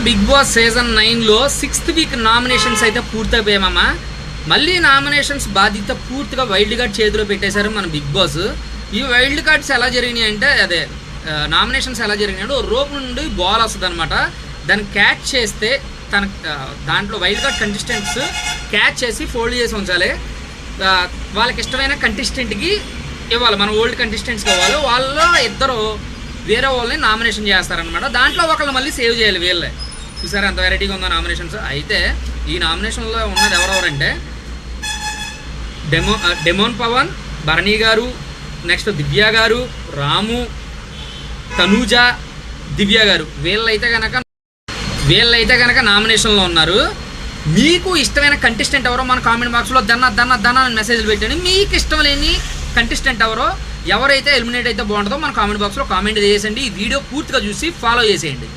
Big boss season 9లో 6th week nominations అయితే పూర్తయిపోయామమ్మా. మళ్ళీ నామినేషన్స్ బాధ్యత పూర్తిగా వైల్డ్ కార్డ్ చేతిలో పెట్టేశారు మన బిగ్ బాస్. ఈ వైల్డ్ కార్డ్స్ ఎలా జరిగినాయి అంటే నామినేషన్స్ ఎలా జరిగినాయంటే రోప్ నుండి బాల్ వస్తుంది అనమాట. దాన్ని క్యాచ్ చేస్తే దాంట్లో వైల్డ్ కార్డ్ కంటెస్టెంట్స్ క్యాచ్ చేసి ఫోల్డ్ చేసి ఉంచాలి. వాళ్ళకి ఇష్టమైన కంటెస్టెంట్కి ఇవ్వాలి. మన ఓల్డ్ కంటెస్టెంట్స్కి ఇవ్వాలి. వాళ్ళు ఇద్దరు వేరే వాళ్ళని నామినేషన్ చేస్తారనమాట. దాంట్లో ఒకళ్ళు మళ్ళీ సేవ్ చేయాలి. వీళ్ళే చూసారా ఎంత వెరైటీగా ఉందో నామినేషన్స్. అయితే ఈ నామినేషన్లో ఉన్నది ఎవరెవరంటే డెమోన్ పవన్, భరణి గారు, నెక్స్ట్ దివ్య గారు, రాము, తనూజ, దివ్య గారు. వీళ్ళైతే కనుక నామినేషన్లో ఉన్నారు. మీకు ఇష్టమైన కంటెస్టెంట్ ఎవరో మన కామెంట్ బాక్స్లో దన్న అని మెసేజ్లు పెట్టండి. మీకు ఇష్టం లేని కంటెస్టెంట్ ఎవరైతే ఎలిమినేట్ అయితే బాగుంటుందో మన కామెంట్ బాక్స్లో కామెంట్ చేసేయండి. ఈ వీడియో పూర్తిగా చూసి ఫాలో చేసేయండి.